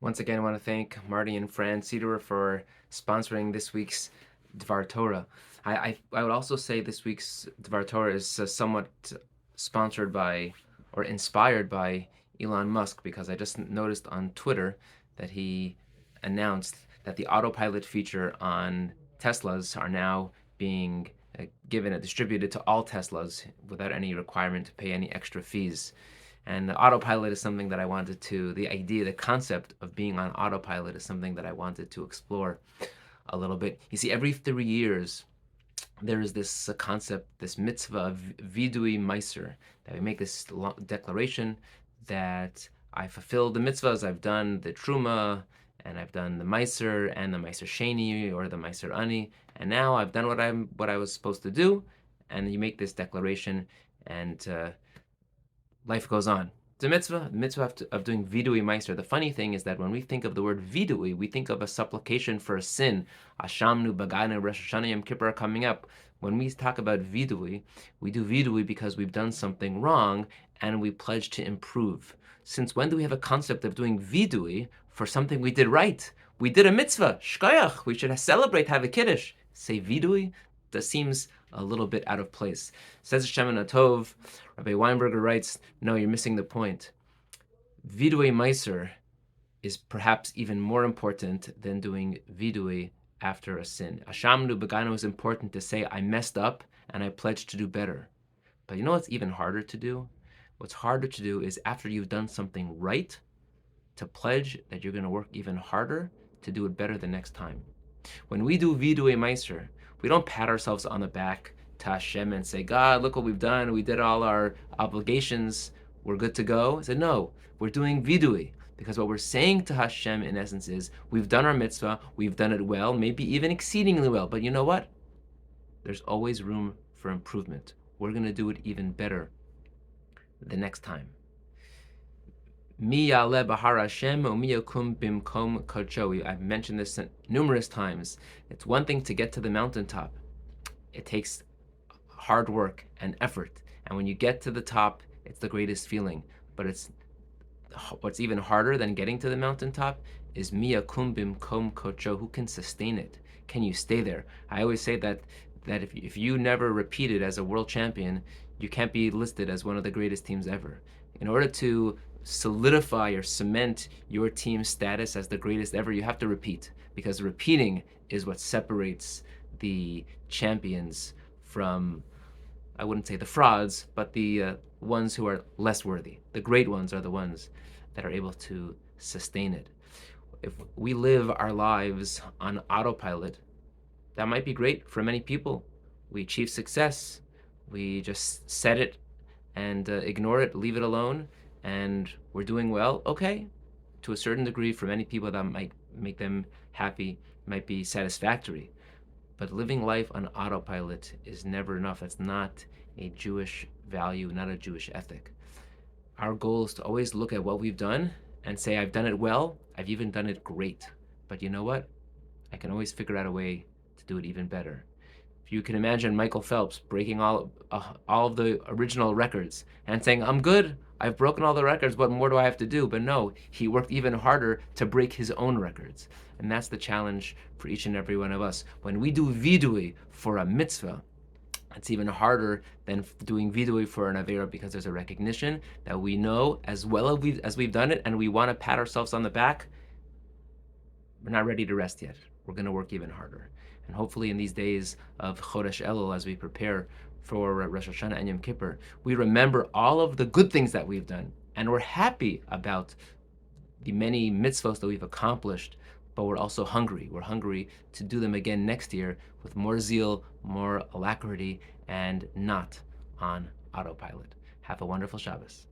Once again, I want to thank Marty and Fran Cedar for sponsoring this week's Dvar Torah. I would also say this week's Dvar Torah is somewhat sponsored by or inspired by Elon Musk, because I just noticed on Twitter that he announced that the autopilot feature on Teslas are now being distributed to all Teslas without any requirement to pay any extra fees. And the autopilot is something that the idea, the concept of being on autopilot is something that I wanted to explore a little bit. You see, every 3 years, there is this concept, this mitzvah of vidui meiser, that we make this declaration that I fulfilled the mitzvahs, I've done the truma, and I've done the meiser and the meiser sheni or the meiser ani, and now I've done what I was supposed to do, and you make this declaration, and life goes on. It's a mitzvah of doing vidui meiser. The funny thing is that when we think of the word vidui, we think of a supplication for a sin. Ashamnu, Baganu, Rosh Hashanah, Yom Kippur are coming up. When we talk about vidui, we do vidui because we've done something wrong and we pledge to improve. Since when do we have a concept of doing vidui for something we did right? We did a mitzvah, shkoyach. We should celebrate, have a kiddush. Say vidui? That seems a little bit out of place. Says Hashem Tov. Rabbi Weinberger writes, no, you're missing the point. Vidui Meiser is perhaps even more important than doing vidui after a sin. Ashamnu Begano is important to say, I messed up and I pledge to do better. But you know what's even harder to do? What's harder to do is after you've done something right, to pledge that you're going to work even harder to do it better the next time. When we do vidui meiser, we don't pat ourselves on the back to Hashem and say, God, look what we've done. We did all our obligations. We're good to go. I said, no, we're doing vidui, because what we're saying to Hashem in essence is, we've done our mitzvah, we've done it well, maybe even exceedingly well. But you know what? There's always room for improvement. We're going to do it even better the next time. Mi ya'aleh b'har Hashem u'mi yakum bimkom kodsho. I've mentioned this numerous times. It's one thing to get to the mountaintop. It takes hard work and effort. And when you get to the top, it's the greatest feeling. But what's even harder than getting to the mountaintop is mi yakum bimkom kodsho. Who can sustain it? Can you stay there? I always say that if you never repeated as a world champion, you can't be listed as one of the greatest teams ever. In order to solidify or cement your team's status as the greatest ever, you have to repeat, because repeating is what separates the champions from, I wouldn't say the frauds, but the ones who are less worthy. The great ones are the ones that are able to sustain it. If we live our lives on autopilot, that might be great for many people. We achieve success, we just set it and ignore it, leave it alone, and we're doing well. Okay, to a certain degree, for many people that might make them happy, might be satisfactory. But living life on autopilot is never enough. That's not a Jewish value, not a Jewish ethic. Our goal is to always look at what we've done and say, I've done it well, I've even done it great. But you know what? I can always figure out a way to do it even better. If you can imagine Michael Phelps breaking all of the original records and saying, I'm good, I've broken all the records, what more do I have to do? But no, he worked even harder to break his own records. And that's the challenge for each and every one of us. When we do vidui for a mitzvah, it's even harder than doing vidui for an avera, because there's a recognition that we know as well as we've done it, and we want to pat ourselves on the back. We're not ready to rest yet. We're going to work even harder. And hopefully in these days of Chodesh Elul, as we prepare for Rosh Hashanah and Yom Kippur, we remember all of the good things that we've done, and we're happy about the many mitzvahs that we've accomplished, but we're also hungry. We're hungry to do them again next year with more zeal, more alacrity, and not on autopilot. Have a wonderful Shabbos.